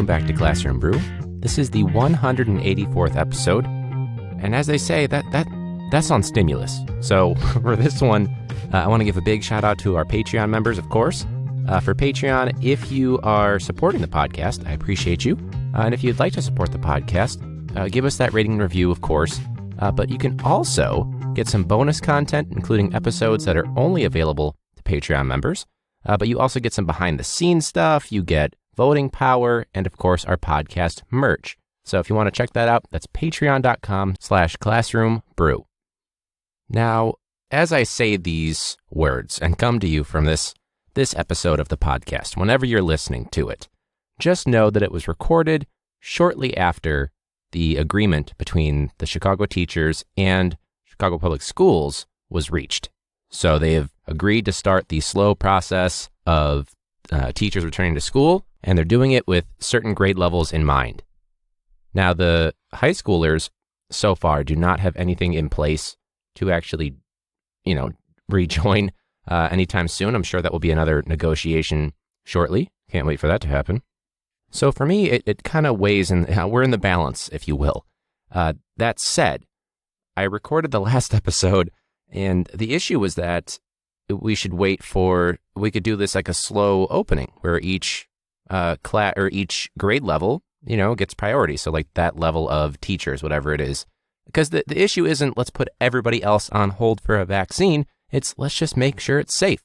welcome back to Classroom Brew. This is the 184th episode, and as they say, that's on stimulus. So for this one, I want to give a big shout out to our Patreon members, of course. For Patreon, if you are supporting the podcast, I appreciate you. And if you'd like to support the podcast, give us that rating and review, of course. But you can also get some bonus content, including episodes that are only available to Patreon members. But you also get some behind-the-scenes stuff. You get voting power, and of course, our podcast merch. So if you want to check that out, that's patreon.com/classroombrew. Now, as I say these words and come to you from this episode of the podcast, whenever you're listening to it, just know that it was recorded shortly after the agreement between the Chicago teachers and Chicago Public Schools was reached. So they have agreed to start the slow process of teachers returning to school, and they're doing it with certain grade levels in mind. Now, the high schoolers so far do not have anything in place to actually, rejoin anytime soon. I'm sure that will be another negotiation shortly. Can't wait for that to happen. So for me, it kind of weighs in, we're in the balance, if you will. That said, I recorded the last episode, and the issue was that we could do this like a slow opening where each class or each grade level, gets priority. So like that level of teachers, whatever it is. Because the issue isn't let's put everybody else on hold for a vaccine. It's let's just make sure it's safe.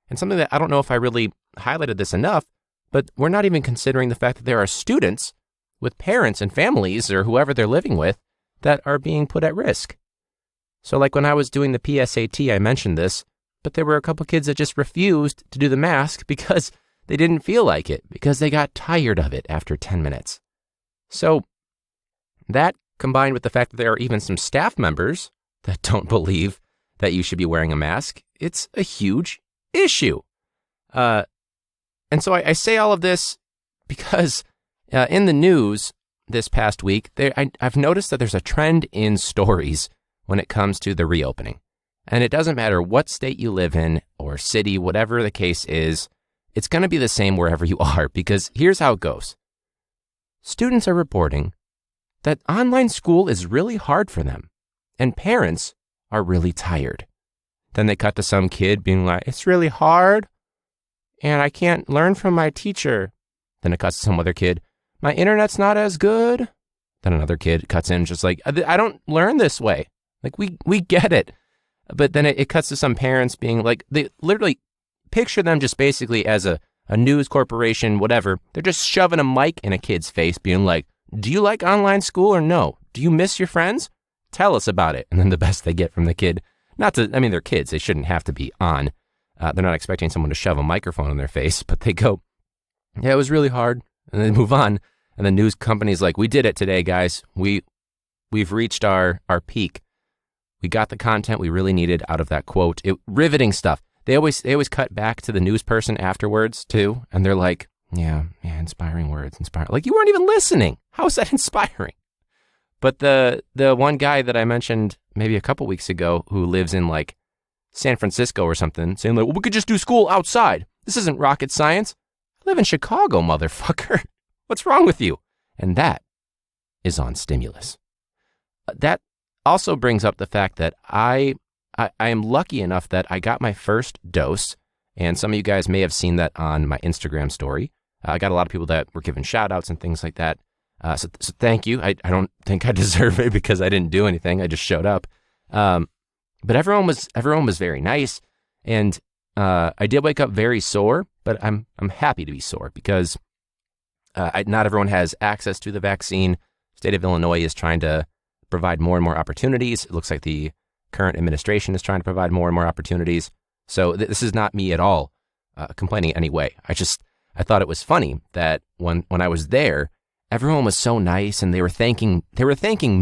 And something that I don't know if I really highlighted this enough, but we're not even considering the fact that there are students with parents and families or whoever they're living with that are being put at risk. So like when I was doing the PSAT, I mentioned this, but there were a couple kids that just refused to do the mask because they didn't feel like it, because they got tired of it after 10 minutes. So that combined with the fact that there are even some staff members that don't believe that you should be wearing a mask, it's a huge issue. And so I say all of this because in the news this past week, I've noticed that there's a trend in stories when it comes to the reopening. And it doesn't matter what state you live in or city, whatever the case is, it's going to be the same wherever you are, because here's how it goes. Students are reporting that online school is really hard for them, and parents are really tired. Then they cut to some kid being like, it's really hard, and I can't learn from my teacher. Then it cuts to some other kid, my internet's not as good. Then another kid cuts in just like, I don't learn this way. Like, we get it. But then it cuts to some parents being like, they literally picture them just basically as a news corporation, whatever. They're just shoving a mic in a kid's face being like, do you like online school or no? Do you miss your friends? Tell us about it. And then the best they get from the kid, they're kids. They shouldn't have to be on. They're not expecting someone to shove a microphone in their face, but they go, yeah, it was really hard. And they move on. And the news company's like, we did it today, guys. We've reached our peak. We got the content we really needed out of that quote. Riveting stuff. They always cut back to the news person afterwards too, and they're like, yeah, inspiring words, Like, you weren't even listening. How is that inspiring? But the one guy that I mentioned maybe a couple weeks ago who lives in like San Francisco or something, saying like, well, we could just do school outside. This isn't rocket science. I live in Chicago, motherfucker. What's wrong with you? And that is on stimulus. That also brings up the fact that I am lucky enough that I got my first dose, and some of you guys may have seen that on my Instagram story. I got a lot of people that were giving shout outs and things like that. So thank you. I don't think I deserve it because I didn't do anything. I just showed up. But everyone was very nice, and I did wake up very sore, but I'm happy to be sore because not everyone has access to the vaccine. State of Illinois is trying to provide more and more opportunities. It looks like the current administration is trying to provide more and more opportunities. So this is not me at all complaining anyway. I thought it was funny that when I was there, everyone was so nice and they were thanking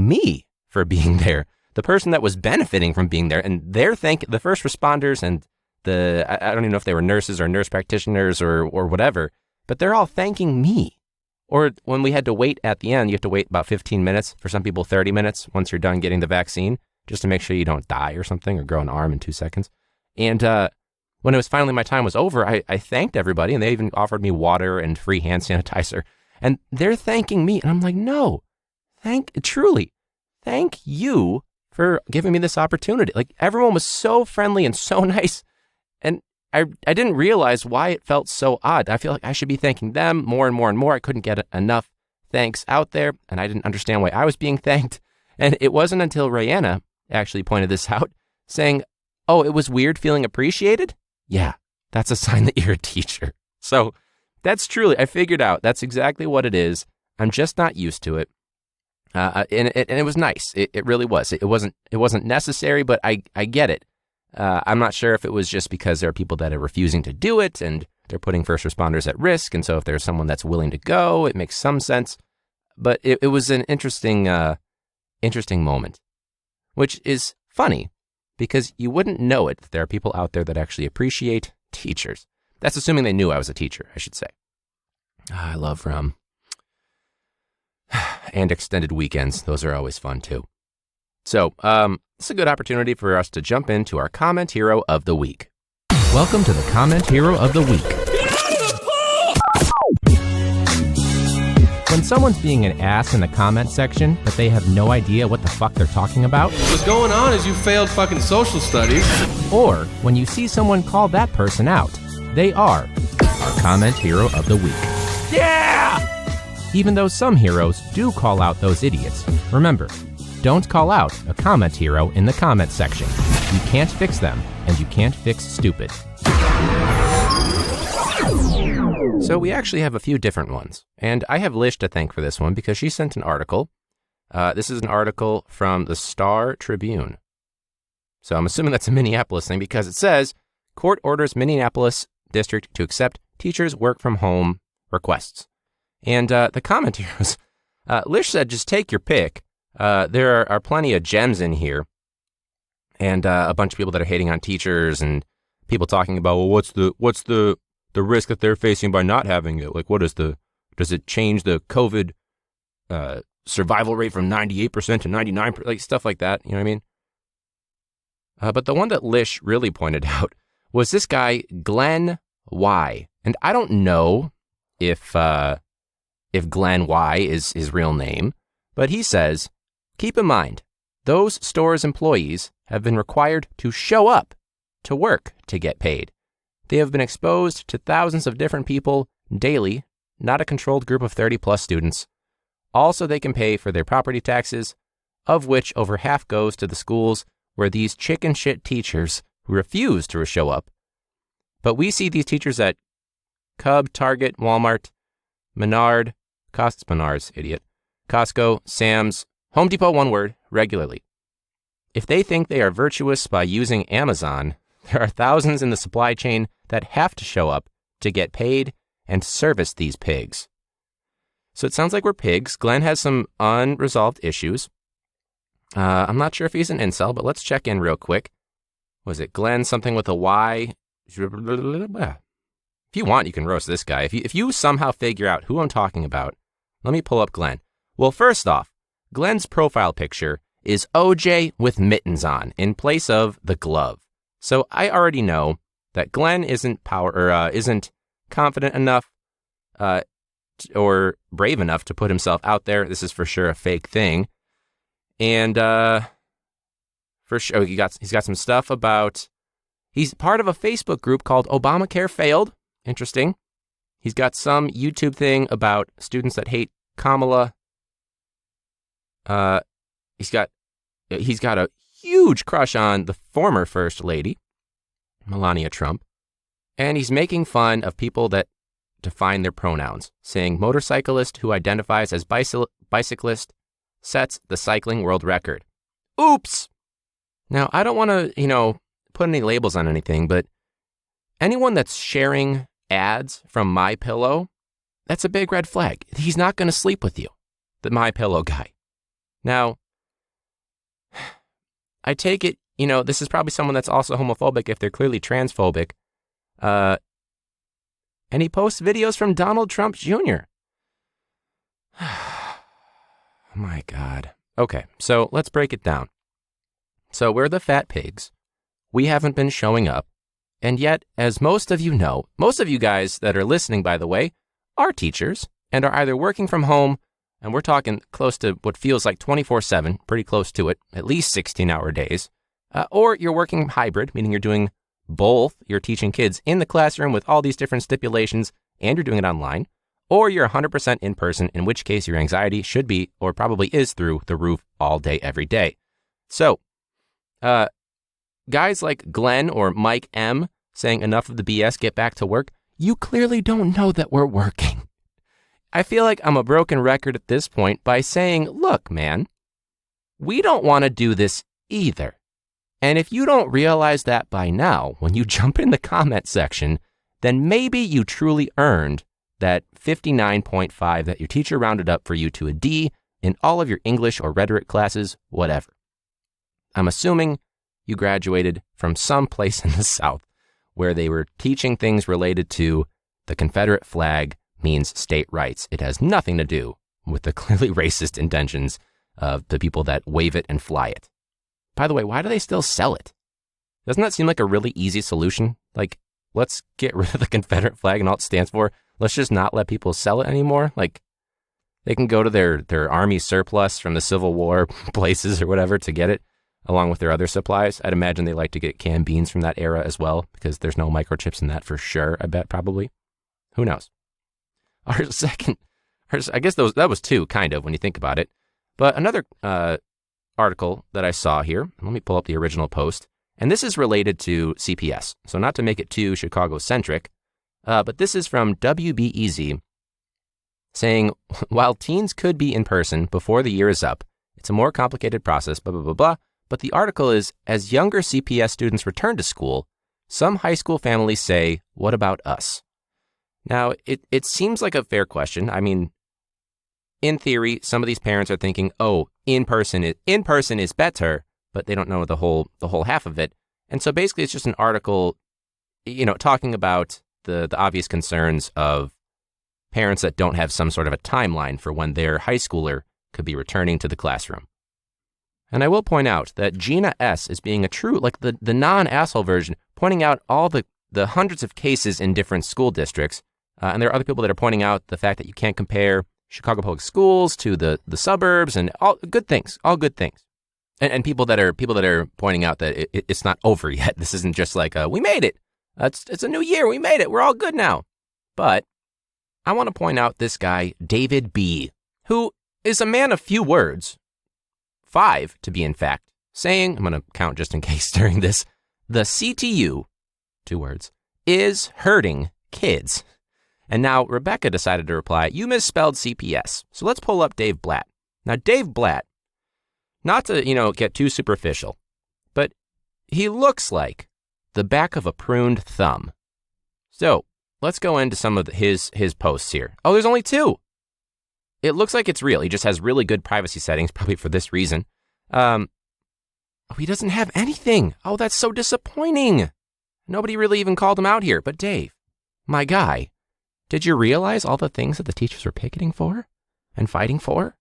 me for being there, the person that was benefiting from being there, and the first responders and I don't even know if they were nurses or nurse practitioners or whatever, but they're all thanking me. Or when we had to wait at the end, you have to wait about 15 minutes, for some people 30 minutes once you're done getting the vaccine, just to make sure you don't die or something or grow an arm in 2 seconds. And when it was finally my time was over, I thanked everybody, and they even offered me water and free hand sanitizer. And they're thanking me. And I'm like, no, thank you for giving me this opportunity. Like, everyone was so friendly and so nice. And I didn't realize why it felt so odd. I feel like I should be thanking them more and more and more. I couldn't get enough thanks out there, and I didn't understand why I was being thanked. And it wasn't until Rayanna actually pointed this out, saying, oh, it was weird feeling appreciated? Yeah, that's a sign that you're a teacher. So that's truly, I figured out that's exactly what it is. I'm just not used to it. And it was nice. It really was. It wasn't necessary, but I get it. I'm not sure if it was just because there are people that are refusing to do it and they're putting first responders at risk. And so if there's someone that's willing to go, it makes some sense. But it was an interesting moment, which is funny because you wouldn't know it. There are people out there that actually appreciate teachers. That's assuming they knew I was a teacher, I should say. I love and extended weekends. Those are always fun too. So it's a good opportunity for us to jump into our comment hero of the week. Welcome to the comment hero of the week. When someone's being an ass in the comment section, but they have no idea what the fuck they're talking about. What's going on is you failed fucking social studies. Or when you see someone call that person out, they are our comment hero of the week. Yeah! Even though some heroes do call out those idiots, remember, don't call out a comment hero in the comment section. You can't fix them, and you can't fix stupid. So we actually have a few different ones, and I have Lish to thank for this one because she sent an article. This is an article from the Star Tribune. So I'm assuming that's a Minneapolis thing because it says, court orders Minneapolis district to accept teachers' work from home requests. And the comment heroes, Lish said, just take your pick. There are plenty of gems in here, and a bunch of people that are hating on teachers and people talking about, well, what's the risk that they're facing by not having it? Like, does it change the COVID survival rate from 98% to 99%? Like, stuff like that, you know what I mean? But the one that Lish really pointed out was this guy, Glenn Y. And I don't know if Glenn Y is his real name, but he says, keep in mind, those stores' employees have been required to show up to work to get paid. They have been exposed to thousands of different people daily, not a controlled group of 30-plus students. Also, they can pay for their property taxes, of which over half goes to the schools where these chicken shit teachers who refuse to show up. But we see these teachers at Cub, Target, Walmart, Menard, Costco, Sam's, Home Depot, one word, regularly. If they think they are virtuous by using Amazon, there are thousands in the supply chain that have to show up to get paid and service these pigs. So it sounds like we're pigs. Glenn has some unresolved issues. I'm not sure if he's an incel, but let's check in real quick. Was it Glenn something with a Y? If you want, you can roast this guy. If you somehow figure out who I'm talking about, let me pull up Glenn. Well, first off, Glenn's profile picture is OJ with mittens on in place of the glove. So I already know that Glenn isn't confident enough or brave enough to put himself out there. This is for sure a fake thing. And for sure, he's got some stuff about, he's part of a Facebook group called Obamacare Failed. Interesting. He's got some YouTube thing about students that hate Kamala. He's got a huge crush on the former First Lady, Melania Trump, and he's making fun of people that define their pronouns, saying motorcyclist who identifies as bicyclist sets the cycling world record. Oops! Now, I don't want to, put any labels on anything, but anyone that's sharing ads from MyPillow, that's a big red flag. He's not going to sleep with you, the MyPillow guy. Now, I take it, this is probably someone that's also homophobic if they're clearly transphobic. And he posts videos from Donald Trump Jr. My God. Okay, so let's break it down. So we're the fat pigs. We haven't been showing up. And yet, as most of you know, most of you guys that are listening, by the way, are teachers. and are either working from home, and we're talking close to what feels like 24/7, pretty close to it, at least 16-hour days, or you're working hybrid, meaning you're doing both. You're teaching kids in the classroom with all these different stipulations, and you're doing it online, or you're 100% in person, in which case your anxiety should be, or probably is, through the roof all day, every day. So, guys like Glenn or Mike M saying enough of the BS, get back to work, you clearly don't know that we're working. I feel like I'm a broken record at this point by saying, look, man, we don't want to do this either. And if you don't realize that by now, when you jump in the comment section, then maybe you truly earned that 59.5 that your teacher rounded up for you to a D in all of your English or rhetoric classes, whatever. I'm assuming you graduated from some place in the South where they were teaching things related to the Confederate flag means state rights. It has nothing to do with the clearly racist intentions of the people that wave it and fly it. By the way, why do they still sell it? Doesn't that seem like a really easy solution? Like, let's get rid of the Confederate flag and all it stands for. Let's just not let people sell it anymore. Like, they can go to their army surplus from the Civil War places or whatever to get it, along with their other supplies. I'd imagine they like to get canned beans from that era as well, because there's no microchips in that for sure, I bet, probably. Who knows? I guess that was two, kind of, when you think about it. But another article that I saw here, let me pull up the original post, and this is related to CPS. So not to make it too Chicago-centric, but this is from WBEZ saying, while teens could be in person before the year is up, it's a more complicated process, blah, blah, blah, blah. But the article is, as younger CPS students return to school, some high school families say, what about us? Now, it seems like a fair question. I mean, in theory, some of these parents are thinking, oh, in person is better, but they don't know the whole half of it. And so basically it's just an article, talking about the obvious concerns of parents that don't have some sort of a timeline for when their high schooler could be returning to the classroom. And I will point out that Gina S. is being a true, like the non-asshole version, pointing out all the hundreds of cases in different school districts. And there are other people that are pointing out the fact that you can't compare Chicago public schools to the suburbs, and all good things. And people that are pointing out that it's not over yet. This isn't just like, we made it. It's a new year. We made it. We're all good now. But I want to point out this guy, David B., who is a man of few words. 5, to be in fact, saying, I'm going to count just in case during this, the CTU, 2 words, is hurting kids. And now Rebecca decided to reply, you misspelled CPS. So let's pull up Dave Blatt. Now, Dave Blatt, not to, get too superficial, but he looks like the back of a pruned thumb. So let's go into some of his posts here. Oh, there's only 2. It looks like it's real. He just has really good privacy settings, probably for this reason. He doesn't have anything. Oh, that's so disappointing. Nobody really even called him out here. But Dave, my guy, did you realize all the things that the teachers were picketing for and fighting for?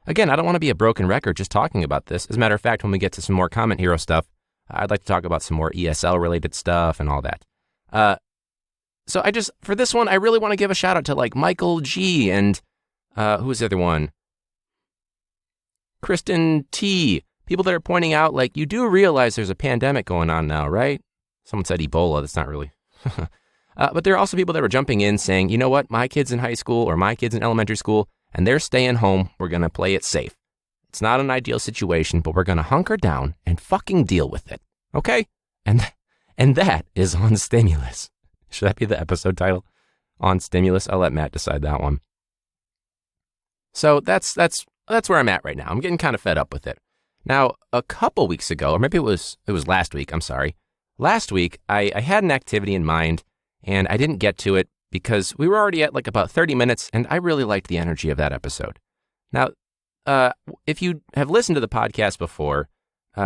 Again, I don't want to be a broken record just talking about this. As a matter of fact, when we get to some more Comment Hero stuff, I'd like to talk about some more ESL-related stuff and all that. So for this one, I really want to give a shout out to like Michael G. and who was the other one? Kristen T. People that are pointing out, like, you do realize there's a pandemic going on now, right? Someone said Ebola. That's not really. But there are also people that were jumping in saying, you know what? My kid's in high school or my kid's in elementary school and they're staying home. We're going to play it safe. It's not an ideal situation, but we're going to hunker down and fucking deal with it. Okay? And that is On Stimulus. Should that be the episode title? On Stimulus? I'll let Matt decide that one. So that's where I'm at right now. I'm getting kind of fed up with it. Now, a couple weeks ago, or maybe it was last week, I'm sorry. Last week, I had an activity in mind, and I didn't get to it because we were already at like about 30 minutes, and I really liked the energy of that episode. Now, if you have listened to the podcast before,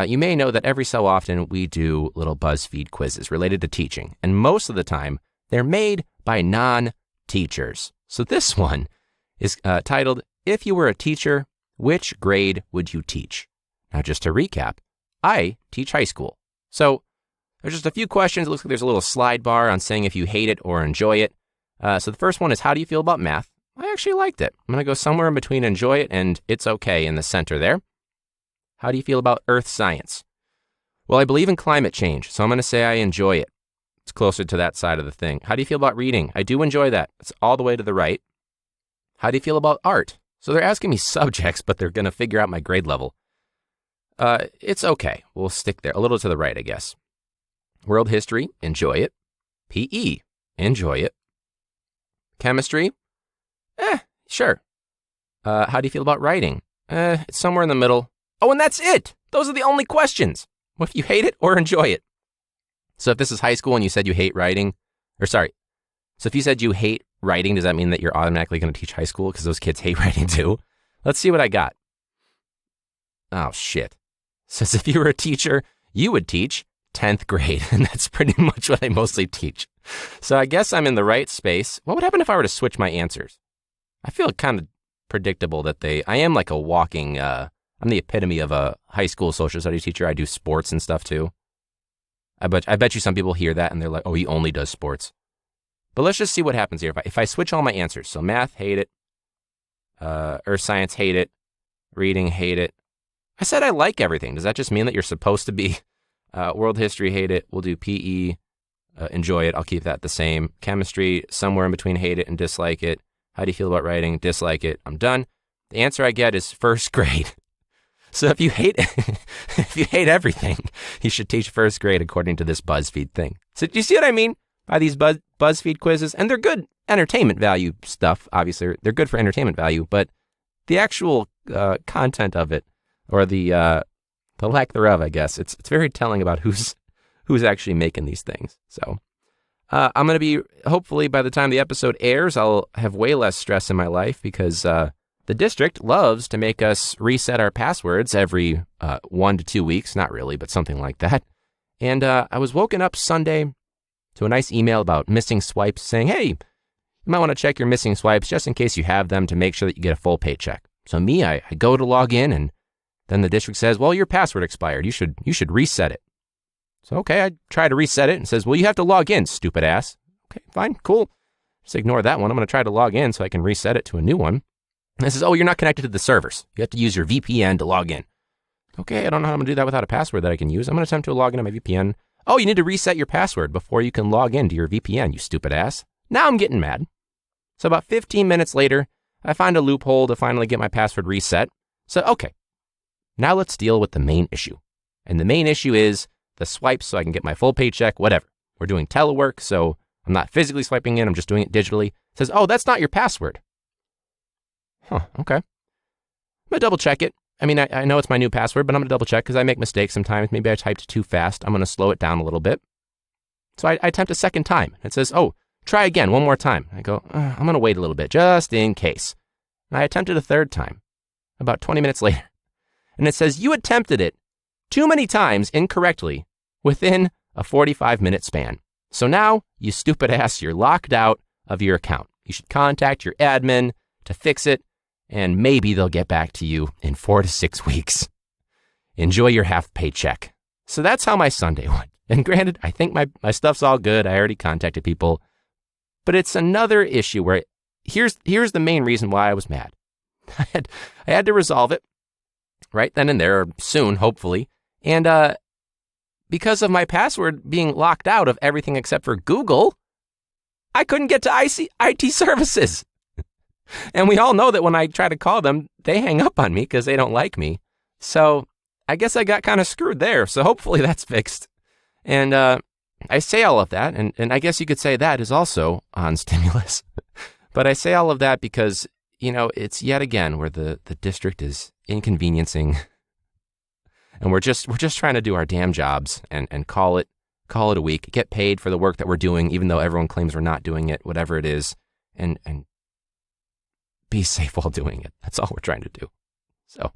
you may know that every so often we do little Buzzfeed quizzes related to teaching, and most of the time, they're made by non-teachers. So this one is titled, If You Were a Teacher, Which Grade Would You Teach? Now, just to recap, I teach high school. So there's just a few questions. It looks like there's a little slide bar on saying if you hate it or enjoy it. So the first one is, how do you feel about math? I actually liked it. I'm going to go somewhere in between enjoy it and it's okay in the center there. How do you feel about earth science? Well, I believe in climate change, so I'm going to say I enjoy it. It's closer to that side of the thing. How do you feel about reading? I do enjoy that. It's all the way to the right. How do you feel about art? So they're asking me subjects, but they're going to figure out my grade level. It's okay. We'll stick there. A little to the right, I guess. World history, enjoy it. PE, enjoy it. Chemistry, sure. How do you feel about writing? It's somewhere in the middle. Oh, and that's it. Those are the only questions. What if you hate it or enjoy it? So if this is high school and you said you hate writing, so if you said you hate writing, does that mean that you're automatically going to teach high school because those kids hate writing too? Let's see what I got. Oh, shit. Says if you were a teacher, you would teach 10th grade, and that's pretty much what I mostly teach. So I guess I'm in the right space. What would happen if I were to switch my answers? I feel kind of predictable that I am like a walking, I'm the epitome of a high school social studies teacher. I do sports and stuff too. I bet you some people hear that and they're like, oh, he only does sports. But let's just see what happens here. If I switch all my answers, so math, hate it. Earth science, hate it. Reading, hate it. I said I like everything. Does that just mean that you're supposed to be world history, hate it? We'll do PE, enjoy it. I'll keep that the same. Chemistry, somewhere in between hate it and dislike it. How do you feel about writing? Dislike it. I'm done. The answer I get is first grade. So if you hate everything, you should teach first grade according to this Buzzfeed thing. So do you see what I mean by these Buzzfeed quizzes? And they're good entertainment value stuff. Obviously, they're good for entertainment value, but the actual content of it, or the lack thereof, I guess, it's very telling about who's actually making these things. So I'm going to be, hopefully by the time the episode airs, I'll have way less stress in my life because the district loves to make us reset our passwords every 1 to 2 weeks. Not really, but something like that. And I was woken up Sunday to a nice email about missing swipes saying, hey, you might want to check your missing swipes just in case you have them to make sure that you get a full paycheck. So I go to log in, and then the district says, well, your password expired. You should reset it. So, okay, I try to reset it and says, well, you have to log in, stupid ass. Okay, fine, cool. Just ignore that one. I'm going to try to log in so I can reset it to a new one. And it says, oh, you're not connected to the servers. You have to use your VPN to log in. Okay, I don't know how I'm going to do that without a password that I can use. I'm going to attempt to log in on my VPN. Oh, you need to reset your password before you can log into your VPN, you stupid ass. Now I'm getting mad. So about 15 minutes later, I find a loophole to finally get my password reset. So, okay, now let's deal with the main issue. And the main issue is the swipes so I can get my full paycheck, whatever. We're doing telework, so I'm not physically swiping in, I'm just doing it digitally. It says, oh, that's not your password. Huh, okay. I'm going to double check it. I mean, I know it's my new password, but I'm going to double check because I make mistakes sometimes. Maybe I typed too fast. I'm going to slow it down a little bit. So I attempt a second time. It says, oh, try again one more time. I go, I'm going to wait a little bit just in case. And I attempted a third time about 20 minutes later. And it says, you attempted it too many times incorrectly within a 45-minute span. So now, you stupid ass, you're locked out of your account. You should contact your admin to fix it, and maybe they'll get back to you in 4 to 6 weeks. Enjoy your half paycheck. So that's how my Sunday went. And granted, I think my stuff's all good. I already contacted people. But it's another issue where here's the main reason why I was mad. I had to resolve it right then and there, or soon, hopefully. And because of my password being locked out of everything except for Google, I couldn't get to IT services. And we all know that when I try to call them, they hang up on me because they don't like me. So I guess I got kind of screwed there. So hopefully that's fixed. And I say all of that, and I guess you could say that is also on stimulus. But I say all of that because, it's yet again where the district is inconveniencing. And we're just trying to do our damn jobs and call it a week, get paid for the work that we're doing, even though everyone claims we're not doing it, whatever it is, and be safe while doing it. That's all we're trying to do. So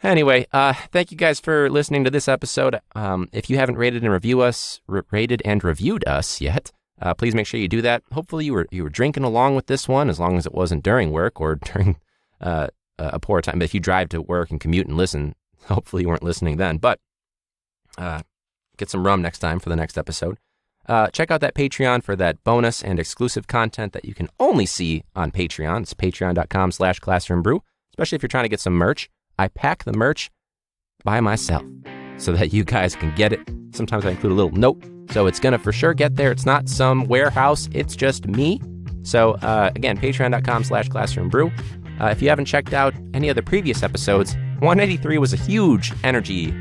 anyway, thank you guys for listening to this episode. If you haven't rated and reviewed us yet, please make sure you do that. Hopefully you were drinking along with this one, as long as it wasn't during work or during a poor time. But if you drive to work and commute and listen, hopefully you weren't listening then. But get some rum next time for the next episode. check out that Patreon for that bonus and exclusive content that you can only see on Patreon. It's patreon.com/classroombrew, especially if you're trying to get some merch. I pack the merch by myself so that you guys can get it. Sometimes I include a little note, so it's going to for sure get there. It's not some warehouse. It's just me. So again, patreon.com/classroombrew. If you haven't checked out any of the previous episodes, 183 was a huge energy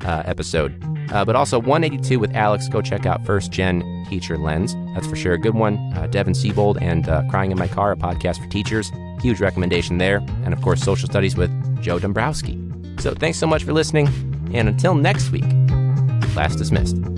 episode, but also 182 with Alex. Go check out First Gen Teacher Lens. That's for sure a good one. Devin Siebold and Crying in My Car, a podcast for teachers. Huge recommendation there. And of course, Social Studies with Joe Dombrowski. So thanks so much for listening. And until next week, class dismissed.